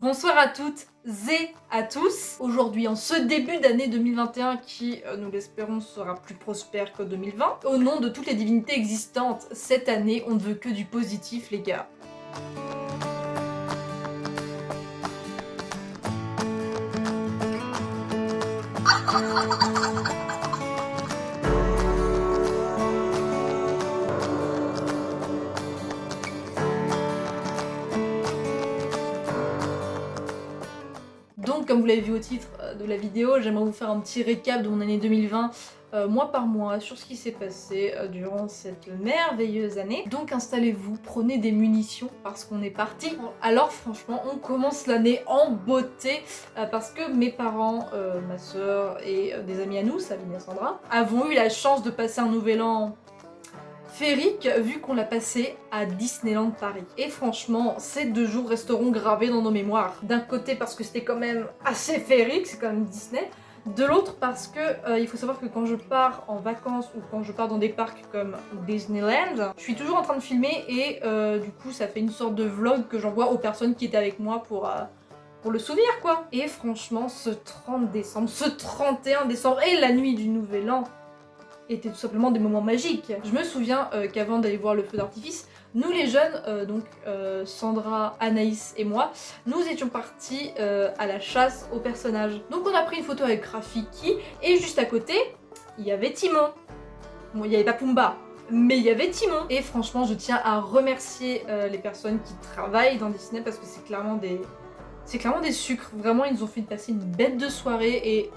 Bonsoir à toutes et à tous. Aujourd'hui, en ce début d'année 2021 qui, nous l'espérons, sera plus prospère que 2020, au nom de toutes les divinités existantes, cette année, on ne veut que du positif, les gars. Donc, comme vous l'avez vu au titre de la vidéo, j'aimerais vous faire un petit récap de mon année 2020, mois par mois, sur ce qui s'est passé durant cette merveilleuse année. Donc installez-vous, prenez des munitions, parce qu'on est parti. Alors franchement, on commence l'année en beauté, parce que mes parents, ma soeur et des amis à nous, Sabine et Sandra, avons eu la chance de passer un nouvel an féerique vu qu'on l'a passé à Disneyland Paris. Et franchement, ces 2 jours resteront gravés dans nos mémoires. D'un côté parce que c'était quand même assez féerique, c'est quand même Disney. De l'autre parce que il faut savoir que quand je pars en vacances ou quand je pars dans des parcs comme Disneyland, je suis toujours en train de filmer et du coup ça fait une sorte de vlog que j'envoie aux personnes qui étaient avec moi pour le souvenir quoi. Et franchement ce 30 décembre, ce 31 décembre et la nuit du nouvel an étaient tout simplement des moments magiques. Je me souviens qu'avant d'aller voir le feu d'artifice, nous les jeunes, Sandra, Anaïs et moi, nous étions partis à la chasse aux personnages. Donc on a pris une photo avec Rafiki et juste à côté, il y avait Timon. Bon, il n'y avait pas Pumba, mais il y avait Timon. Et franchement, je tiens à remercier les personnes qui travaillent dans Disney parce que c'est clairement des sucres. Vraiment, ils nous ont fait passer une bête de soirée et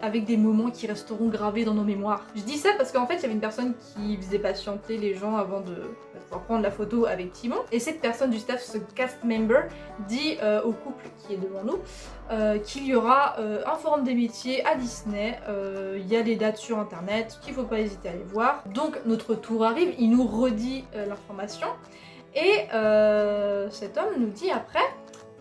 avec des moments qui resteront gravés dans nos mémoires. Je dis ça parce qu'en fait, il y avait une personne qui faisait patienter les gens avant de pouvoir prendre la photo avec Timon. Et cette personne du staff, ce cast member, dit au couple qui est devant nous qu'il y aura un forum des métiers à Disney. Il y a des dates sur internet qu'il faut pas hésiter à aller voir. Donc notre tour arrive, il nous redit l'information. Et cet homme nous dit après: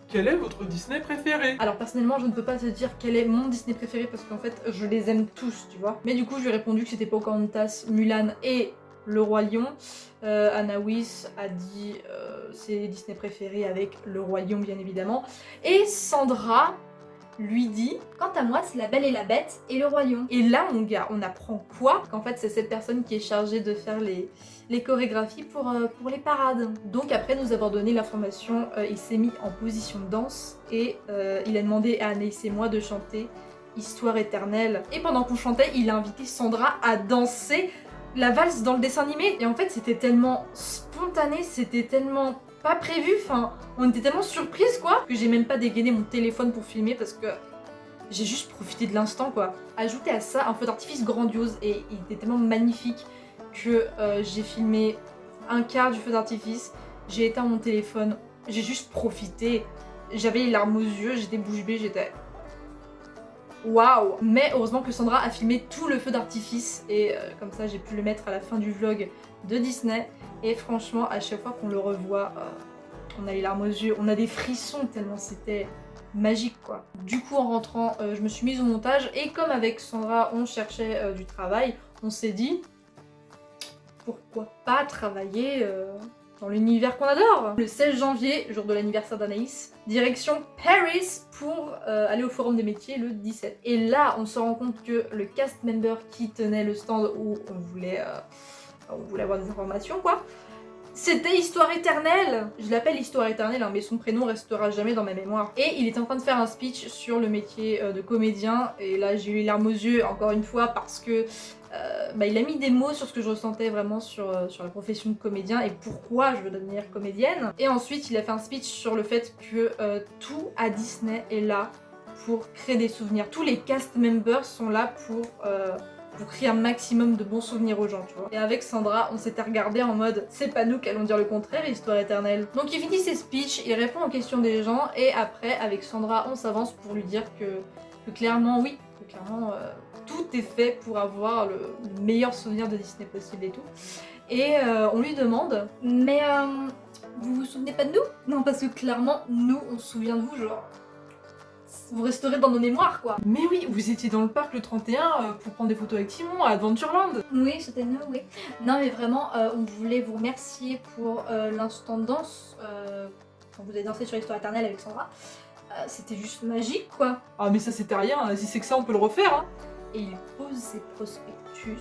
quel est votre Disney préféré? alors personnellement, je ne peux pas te dire quel est mon Disney préféré parce qu'en fait, je les aime tous, tu vois. Mais du coup, je lui ai répondu que c'était Pocahontas, Mulan et Le Roi Lion. Anaïs a dit ses Disney préférés avec Le Roi Lion, bien évidemment. Et Sandra lui dit: quant à moi, c'est La Belle et la Bête et Le Roi Lion. Et là, mon gars, on apprend quoi? Qu'en fait, c'est cette personne qui est chargée de faire les chorégraphies pour les parades. Donc après nous avoir donné l'information, il s'est mis en position de danse et il a demandé à Anaïs et moi de chanter Histoire éternelle. Et pendant qu'on chantait, il a invité Sandra à danser la valse dans le dessin animé. Et en fait, c'était tellement spontané, c'était tellement pas prévu, enfin, on était tellement surprises quoi, que j'ai même pas dégainé mon téléphone pour filmer parce que j'ai juste profité de l'instant quoi. Ajouté à ça un feu d'artifice grandiose et il était tellement magnifique que j'ai filmé un quart du feu d'artifice, j'ai éteint mon téléphone, j'ai juste profité, j'avais les larmes aux yeux, j'étais bouche bée, j'étais waouh. Mais heureusement que Sandra a filmé tout le feu d'artifice et comme ça j'ai pu le mettre à la fin du vlog de Disney et franchement à chaque fois qu'on le revoit, on a les larmes aux yeux, on a des frissons tellement c'était magique quoi. Du coup en rentrant, je me suis mise au montage et comme avec Sandra on cherchait du travail, on s'est dit pourquoi pas travailler dans l'univers qu'on adore. Le 16 janvier, jour de l'anniversaire d'Anaïs, direction Paris pour aller au Forum des métiers le 17. Et là, on se rend compte que le cast member qui tenait le stand où on voulait avoir des informations quoi, c'était Histoire éternelle. Je l'appelle Histoire éternelle, hein, mais son prénom restera jamais dans ma mémoire. Et il était en train de faire un speech sur le métier de comédien. Et là, j'ai eu les larmes aux yeux, encore une fois, parce que il a mis des mots sur ce que je ressentais vraiment sur la profession de comédien et pourquoi je veux devenir comédienne. Et ensuite, il a fait un speech sur le fait que tout à Disney est là pour créer des souvenirs. Tous les cast members sont là pour créer un maximum de bons souvenirs aux gens, tu vois. Et avec Sandra, on s'était regardé en mode c'est pas nous qui allons dire le contraire, Histoire éternelle. Donc il finit ses speeches, il répond aux questions des gens et après, avec Sandra, on s'avance pour lui dire que clairement, oui, que clairement, tout est fait pour avoir le meilleur souvenir de Disney possible et tout. Et on lui demande mais vous vous souvenez pas de nous? Non, parce que clairement, nous, on se souvient de vous, genre vous resterez dans nos mémoires quoi. Mais oui, vous étiez dans le parc le 31 pour prendre des photos avec Timon à Adventureland. Oui, c'était nous, oui. Non mais vraiment, on voulait vous remercier pour l'instant de danse quand vous avez dansé sur Histoire éternelle avec Sandra. c'était juste magique quoi. Ah mais ça c'était rien, si c'est que ça on peut le refaire hein. Et il pose ses prospectus,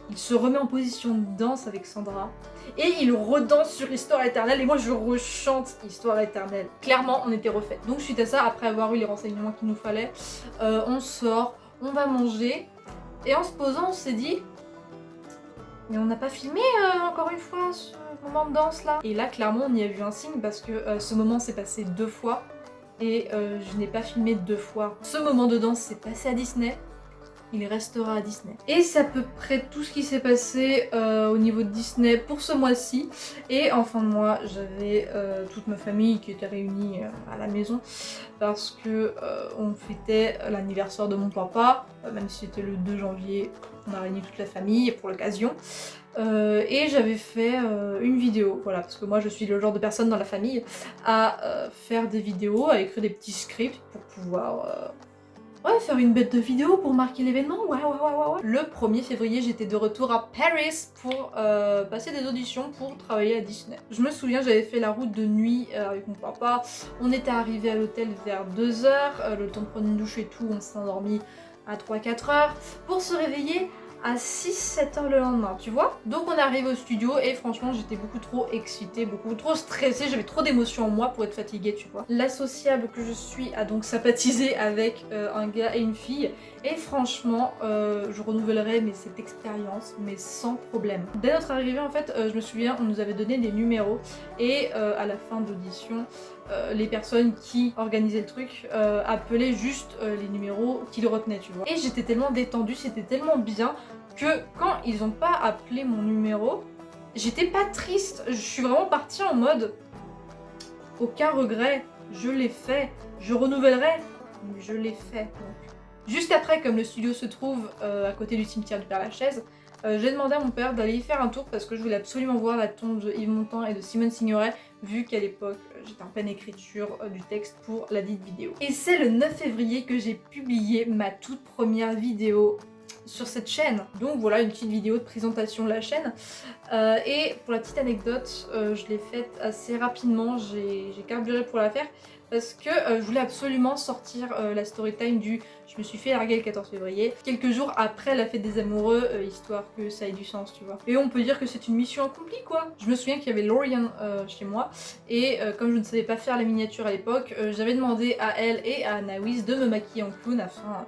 il se remet en position de danse avec Sandra, et il redanse sur Histoire éternelle, et moi je rechante Histoire éternelle. Clairement on était refait. Donc suite à ça, après avoir eu les renseignements qu'il nous fallait, on sort, on va manger, et en se posant on s'est dit, mais on n'a pas filmé encore une fois ce moment de danse là. Et là clairement on y a vu un signe parce que ce moment s'est passé 2 fois et je n'ai pas filmé 2 fois. Ce moment de danse s'est passé à Disney, il restera à Disney. Et c'est à peu près tout ce qui s'est passé au niveau de Disney pour ce mois-ci. Et en fin de mois, j'avais toute ma famille qui était réunie à la maison parce que on fêtait l'anniversaire de mon papa, même si c'était le 2 janvier, on a réuni toute la famille pour l'occasion. Et j'avais fait une vidéo, voilà, parce que moi je suis le genre de personne dans la famille à faire des vidéos, à écrire des petits scripts pour pouvoir ouais, faire une bête de vidéo pour marquer l'événement, ouais. Le 1er février, j'étais de retour à Paris pour passer des auditions pour travailler à Disney. Je me souviens, j'avais fait la route de nuit avec mon papa, on était arrivé à l'hôtel vers 2h, le temps de prendre une douche et tout, on s'est endormi à 3-4 heures, pour se réveiller à 6-7 heures le lendemain, tu vois. Donc on est arrivé au studio et franchement j'étais beaucoup trop excitée, beaucoup trop stressée, j'avais trop d'émotions en moi pour être fatiguée, tu vois. L'associable que je suis a donc sympathisé avec un gars et une fille et franchement je renouvellerai cette expérience mais sans problème. Dès notre arrivée en fait, je me souviens, on nous avait donné des numéros et à la fin de l'audition, les personnes qui organisaient le truc appelaient juste les numéros qu'ils retenaient, tu vois. Et j'étais tellement détendue, c'était tellement bien que quand ils ont pas appelé mon numéro, j'étais pas triste, je suis vraiment partie en mode aucun regret, je l'ai fait, je renouvellerai, mais je l'ai fait. Donc. Juste après, comme le studio se trouve à côté du cimetière du Père-Lachaise, j'ai demandé à mon père d'aller y faire un tour parce que je voulais absolument voir la tombe de Yves Montand et de Simone Signoret, vu qu'à l'époque j'étais en pleine écriture du texte pour la dite vidéo. Et c'est le 9 février que j'ai publié ma toute première vidéo sur cette chaîne. Donc voilà, une petite vidéo de présentation de la chaîne. Et pour la petite anecdote, je l'ai faite assez rapidement, j'ai carburé pour la faire. Parce que je voulais absolument sortir la story time du je me suis fait larguer le 14 février, quelques jours après la fête des amoureux, histoire que ça ait du sens, tu vois. Et on peut dire que c'est une mission accomplie, quoi. Je me souviens qu'il y avait Lauriane chez moi, et comme je ne savais pas faire les miniatures à l'époque, j'avais demandé à elle et à Anaïs de me maquiller en clown afin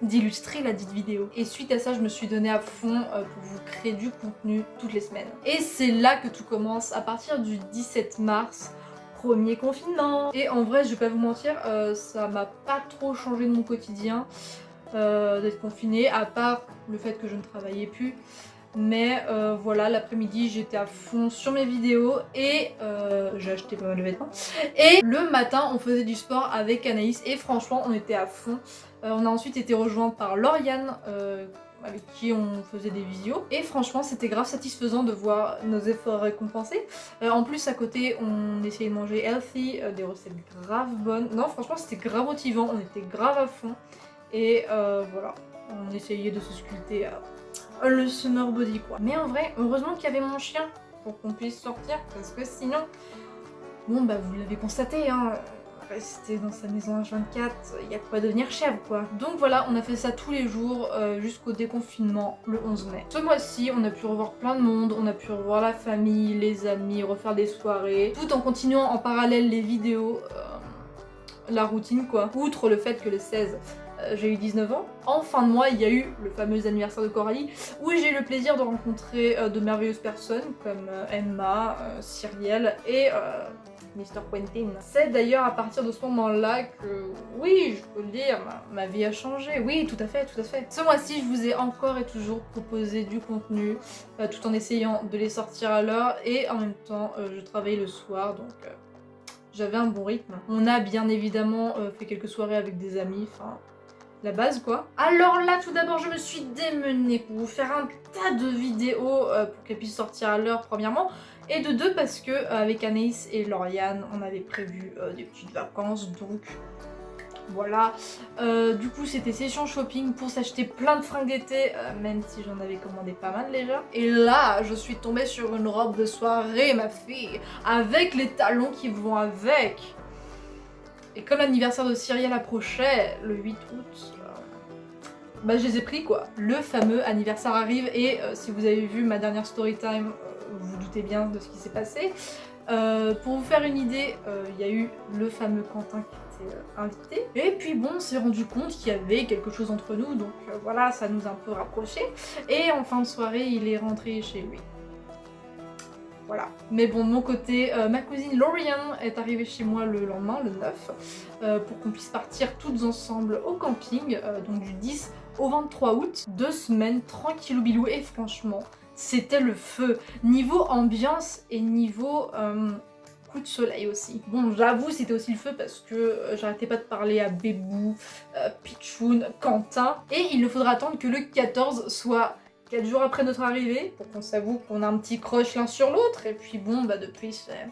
d'illustrer la dite vidéo. Et suite à ça, je me suis donnée à fond pour vous créer du contenu toutes les semaines. Et c'est là que tout commence, à partir du 17 mars, premier confinement. Et en vrai, je vais pas vous mentir, ça m'a pas trop changé de mon quotidien d'être confinée, à part le fait que je ne travaillais plus. Mais voilà, l'après-midi, j'étais à fond sur mes vidéos et j'ai acheté pas mal de vêtements. Et le matin, on faisait du sport avec Anaïs et franchement, on était à fond. On a ensuite été rejoint par Lauriane, avec qui on faisait des visios. Et franchement, c'était grave satisfaisant de voir nos efforts récompensés. En plus, à côté, on essayait de manger healthy, des recettes grave bonnes. Non, franchement, c'était grave motivant, on était grave à fond. Et voilà, on essayait de se sculpter le summer body, quoi. Mais en vrai, heureusement qu'il y avait mon chien pour qu'on puisse sortir, parce que sinon... Bon, bah, vous l'avez constaté, hein... Rester dans sa maison H24, il y a de quoi devenir chèvre quoi. Donc voilà, on a fait ça tous les jours jusqu'au déconfinement le 11 mai. Ce mois-ci, on a pu revoir plein de monde, on a pu revoir la famille, les amis, refaire des soirées, tout en continuant en parallèle les vidéos, la routine quoi. Outre le fait que le 16, j'ai eu 19 ans. En fin de mois, il y a eu le fameux anniversaire de Coralie où j'ai eu le plaisir de rencontrer de merveilleuses personnes comme Emma, Cyrielle et Mr. Quentin. C'est d'ailleurs à partir de ce moment-là que, oui, je peux le dire, ma vie a changé. Oui, tout à fait, tout à fait. Ce mois-ci, je vous ai encore et toujours proposé du contenu, tout en essayant de les sortir à l'heure, et en même temps, je travaille le soir, donc j'avais un bon rythme. On a bien évidemment fait quelques soirées avec des amis, enfin... la base quoi. Alors là tout d'abord je me suis démenée pour vous faire un tas de vidéos pour qu'elles puissent sortir à l'heure premièrement, et de deux parce que avec Anaïs et Lauriane on avait prévu des petites vacances, donc voilà. Du coup c'était session shopping pour s'acheter plein de fringues d'été, même si j'en avais commandé pas mal déjà. Et là je suis tombée sur une robe de soirée ma fille, avec les talons qui vont avec. Et comme l'anniversaire de Cyrielle approchait, le 8 août, bah je les ai pris quoi. Le fameux anniversaire arrive et si vous avez vu ma dernière story time, vous vous doutez bien de ce qui s'est passé. Pour vous faire une idée, il y a eu le fameux Quentin qui était invité. Et puis bon, on s'est rendu compte qu'il y avait quelque chose entre nous, donc voilà, ça nous a un peu rapprochés. Et en fin de soirée, il est rentré chez lui. Voilà. Mais bon, de mon côté, ma cousine Lauriane est arrivée chez moi le lendemain, le 9, pour qu'on puisse partir toutes ensemble au camping, donc du 10 au 23 août. 2 semaines tranquillou bilou et franchement, c'était le feu. Niveau ambiance et niveau coup de soleil aussi. Bon, j'avoue, c'était aussi le feu parce que j'arrêtais pas de parler à Bébou, Pichoun, Quentin. Et il ne faudra attendre que le 14 soit 4 jours après notre arrivée, pour qu'on s'avoue qu'on a un petit crush l'un sur l'autre, et puis bon, bah depuis c'est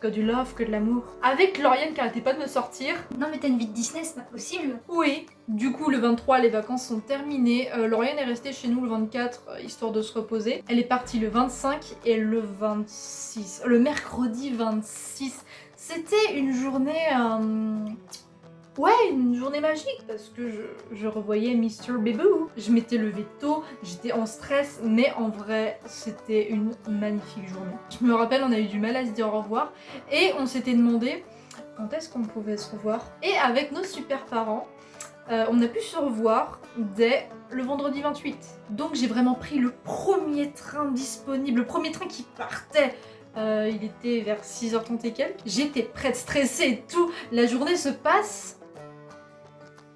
que du love, que de l'amour. Avec Lauriane qui arrêtait pas de me sortir. Non mais t'as une vie de Disney, c'est pas possible. Oui, du coup le 23 les vacances sont terminées, Lauriane est restée chez nous le 24 histoire de se reposer. Elle est partie le 25 et le 26, le mercredi 26. C'était une journée... Ouais, une journée magique parce que je revoyais Mr. Bebou. Je m'étais levée tôt, j'étais en stress, mais en vrai, c'était une magnifique journée. Je me rappelle, on a eu du mal à se dire au revoir et on s'était demandé quand est-ce qu'on pouvait se revoir. Et avec nos super parents, on a pu se revoir dès le vendredi 28. Donc j'ai vraiment pris le premier train disponible, le premier train qui partait. Il était vers 6h30 et quelques. J'étais prête, stressée et tout. La journée se passe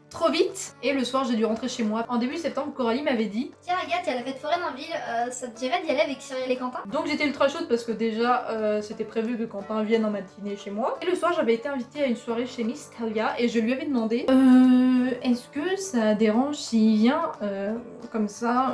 trop vite. Et le soir, j'ai dû rentrer chez moi. En début septembre, Coralie m'avait dit Tiens Agathe, il y a la fête foraine en ville, ça te dirait d'y aller avec Cyrielle et Quentin? donc j'étais ultra chaude parce que déjà c'était prévu que Quentin vienne en matinée chez moi. Et le soir j'avais été invitée à une soirée chez Miss Talia et je lui avais demandé est-ce que ça dérange s'il vient comme ça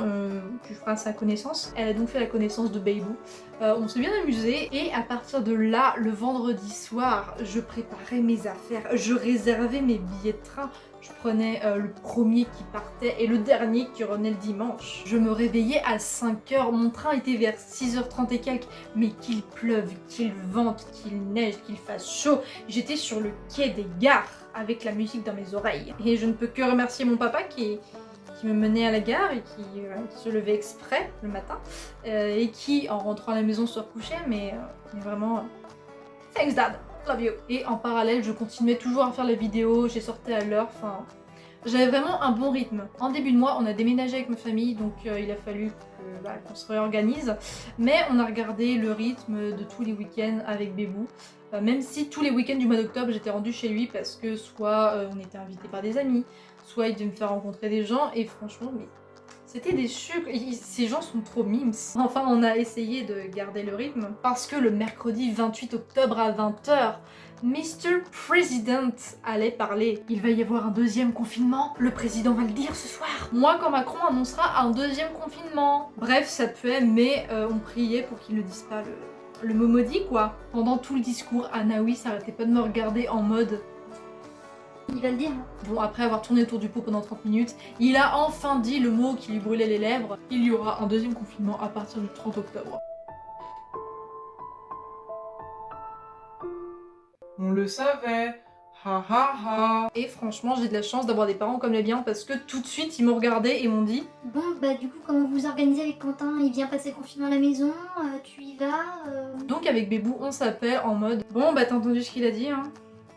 tu feras sa connaissance. Elle a donc fait la connaissance de Bebou. On s'est bien amusé et à partir de là, le vendredi soir, je préparais mes affaires, je réservais mes billets de train. Je prenais le premier qui partait et le dernier qui revenait le dimanche. Je me réveillais à 5h, mon train était vers 6h30 et quelques. Mais qu'il pleuve, qu'il vente, qu'il neige, qu'il fasse chaud, j'étais sur le quai des gares avec la musique dans mes oreilles. Et je ne peux que remercier mon papa qui me menait à la gare et qui se levait exprès le matin et qui, en rentrant à la maison, se recouchait, mais vraiment... Thanks dad, love you. Et en parallèle, je continuais toujours à faire les vidéos, j'ai sorti à l'heure, enfin... J'avais vraiment un bon rythme. En début de mois, on a déménagé avec ma famille, donc il a fallu qu'on se réorganise. Mais on a regardé le rythme de tous les week-ends avec Bébou. Même si tous les week-ends du mois d'octobre, j'étais rendue chez lui parce que soit on était invité par des amis, soit il devait me faire rencontrer des gens. Et franchement, mais c'était des sucres. Ces gens sont trop mimes. Enfin, on a essayé de garder le rythme parce que le mercredi 28 octobre à 20h, Mr. President allait parler. Il va y avoir un deuxième confinement. Le président va le dire ce soir. Moi, quand Macron annoncera un deuxième confinement. Bref, ça puait, mais on priait pour qu'il ne dise pas le mot maudit, quoi. Pendant tout le discours, Anaïs s'arrêtait pas de me regarder en mode... Il va le dire. Bon, après avoir tourné autour du pot pendant 30 minutes, il a enfin dit le mot qui lui brûlait les lèvres. Il y aura un deuxième confinement à partir du 30 octobre. On le savait. Ha ha ha. Et franchement, j'ai de la chance d'avoir des parents comme les miens parce que tout de suite, ils m'ont regardé et m'ont dit Bon bah du coup comment vous organisez avec Quentin? Il vient passer le confinement à la maison, tu y vas Donc avec Bébou, on s'appelle en mode bon bah t'as entendu ce qu'il a dit hein?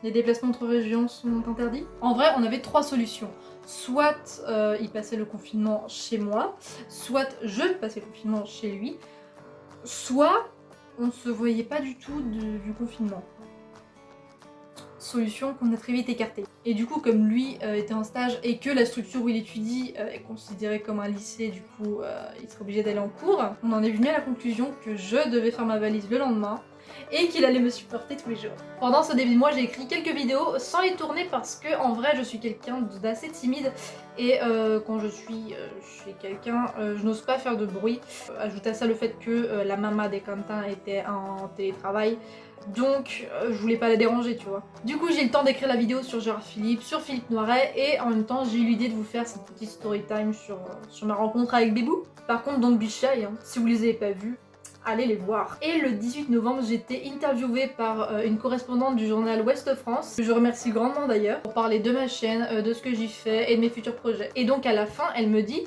Les déplacements entre régions sont interdits. En vrai, on avait 3 solutions. Soit il passait le confinement chez moi, soit je passais le confinement chez lui, soit on ne se voyait pas du tout du confinement. Solution qu'on a très vite écartée. Et du coup, comme lui était en stage et que la structure où il étudie est considérée comme un lycée, du coup il serait obligé d'aller en cours, on en est venu à la conclusion que je devais faire ma valise le lendemain et qu'il allait me supporter tous les jours. Pendant ce début de mois, j'ai écrit quelques vidéos sans les tourner parce que en vrai je suis quelqu'un d'assez timide et quand je suis chez quelqu'un, je n'ose pas faire de bruit. Ajoute à ça le fait que la maman des Quentin était en télétravail. Donc je voulais pas la déranger, tu vois. Du coup j'ai eu le temps d'écrire la vidéo sur Gérard Philippe, sur Philippe Noiret et en même temps j'ai eu l'idée de vous faire cette petite story time sur ma rencontre avec Bébou. Par contre don't be shy, hein. Si vous les avez pas vus, allez les voir. Et le 18 novembre, j'étais interviewée par une correspondante du journal Ouest France, que je remercie grandement d'ailleurs, pour parler de ma chaîne, de ce que j'y fais et de mes futurs projets. Et donc à la fin, elle me dit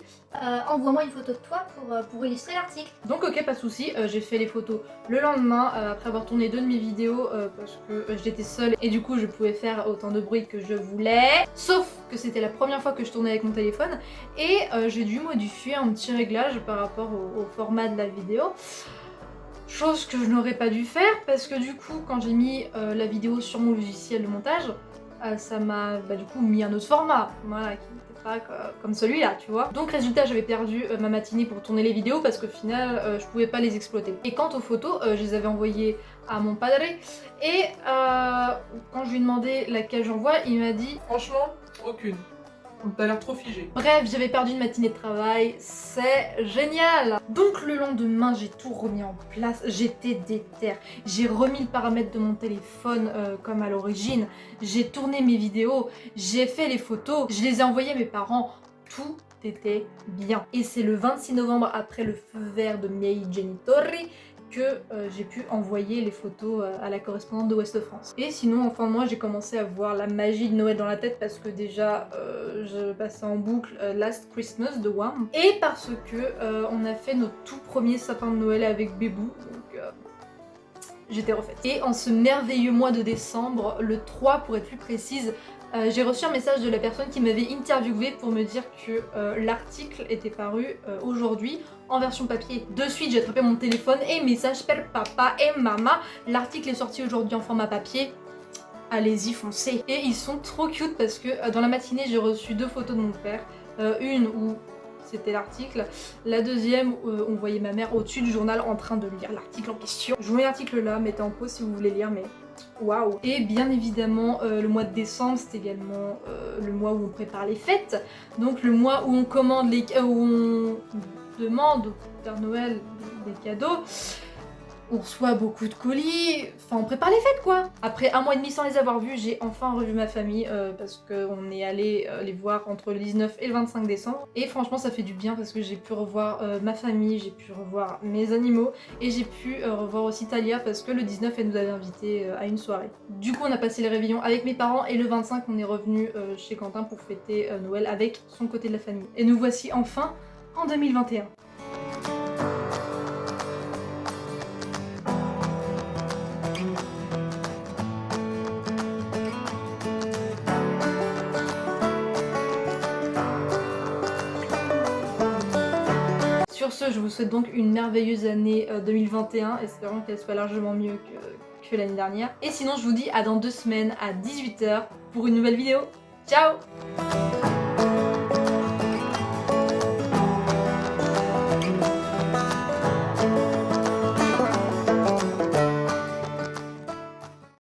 envoie-moi une photo de toi pour illustrer l'article. donc ok, pas de souci, j'ai fait les photos le lendemain après avoir tourné 2 de mes vidéos parce que j'étais seule et du coup je pouvais faire autant de bruit que je voulais. Sauf que c'était la première fois que je tournais avec mon téléphone et j'ai dû modifier un petit réglage par rapport au format de la vidéo. Chose que je n'aurais pas dû faire parce que du coup quand j'ai mis la vidéo sur mon logiciel de montage, ça m'a du coup mis un autre format, voilà, qui n'était pas comme celui-là, tu vois. Donc résultat, j'avais perdu ma matinée pour tourner les vidéos parce qu'au final, je pouvais pas les exploiter. Et quant aux photos, je les avais envoyées à mon padre et quand je lui ai demandé laquelle j'envoie, il m'a dit Franchement, aucune. T'as l'air trop figé. bref, j'avais perdu une matinée de travail, c'est génial. Donc le lendemain, j'ai tout remis en place, j'étais déter. J'ai remis le paramètre de mon téléphone comme à l'origine, j'ai tourné mes vidéos, j'ai fait les photos, je les ai envoyées à mes parents, tout était bien. Et c'est le 26 novembre, après le feu vert de Miei Genitori, que j'ai pu envoyer les photos à la correspondante de Ouest France. Et sinon, enfin moi, j'ai commencé à voir la magie de Noël dans la tête parce que déjà, je passais en boucle Last Christmas de Wham. Et parce que on a fait notre tout premier sapin de Noël avec Bébou, donc j'étais refaite. Et en ce merveilleux mois de décembre, le 3 pour être plus précise, j'ai reçu un message de la personne qui m'avait interviewé pour me dire que l'article était paru aujourd'hui en version papier. De suite, j'ai attrapé mon téléphone et message per papa et maman. L'article est sorti aujourd'hui en format papier. Allez-y, foncez. Et ils sont trop cute parce que dans la matinée, j'ai reçu 2 photos de mon père. Une où c'était l'article. La deuxième, on voyait ma mère au-dessus du journal en train de lire l'article en question. Je vous mets l'article là, mettez en pause si vous voulez lire, mais waouh! Et bien évidemment, le mois de décembre, c'est également le mois où on prépare les fêtes. Donc le mois où on commande les où on demande au Père Noël des cadeaux. On reçoit beaucoup de colis, enfin on prépare les fêtes quoi. Après 1 mois et demi sans les avoir vus, j'ai enfin revu ma famille parce qu'on est allé les voir entre le 19 et le 25 décembre. Et franchement ça fait du bien parce que j'ai pu revoir ma famille, j'ai pu revoir mes animaux et j'ai pu revoir aussi Talia parce que le 19 elle nous avait invités à une soirée. Du coup on a passé les réveillons avec mes parents et le 25 on est revenu chez Quentin pour fêter Noël avec son côté de la famille. Et nous voici enfin en 2021. Sur ce, je vous souhaite donc une merveilleuse année 2021, espérons qu'elle soit largement mieux que l'année dernière. Et sinon, je vous dis à dans 2 semaines à 18 h pour une nouvelle vidéo. Ciao!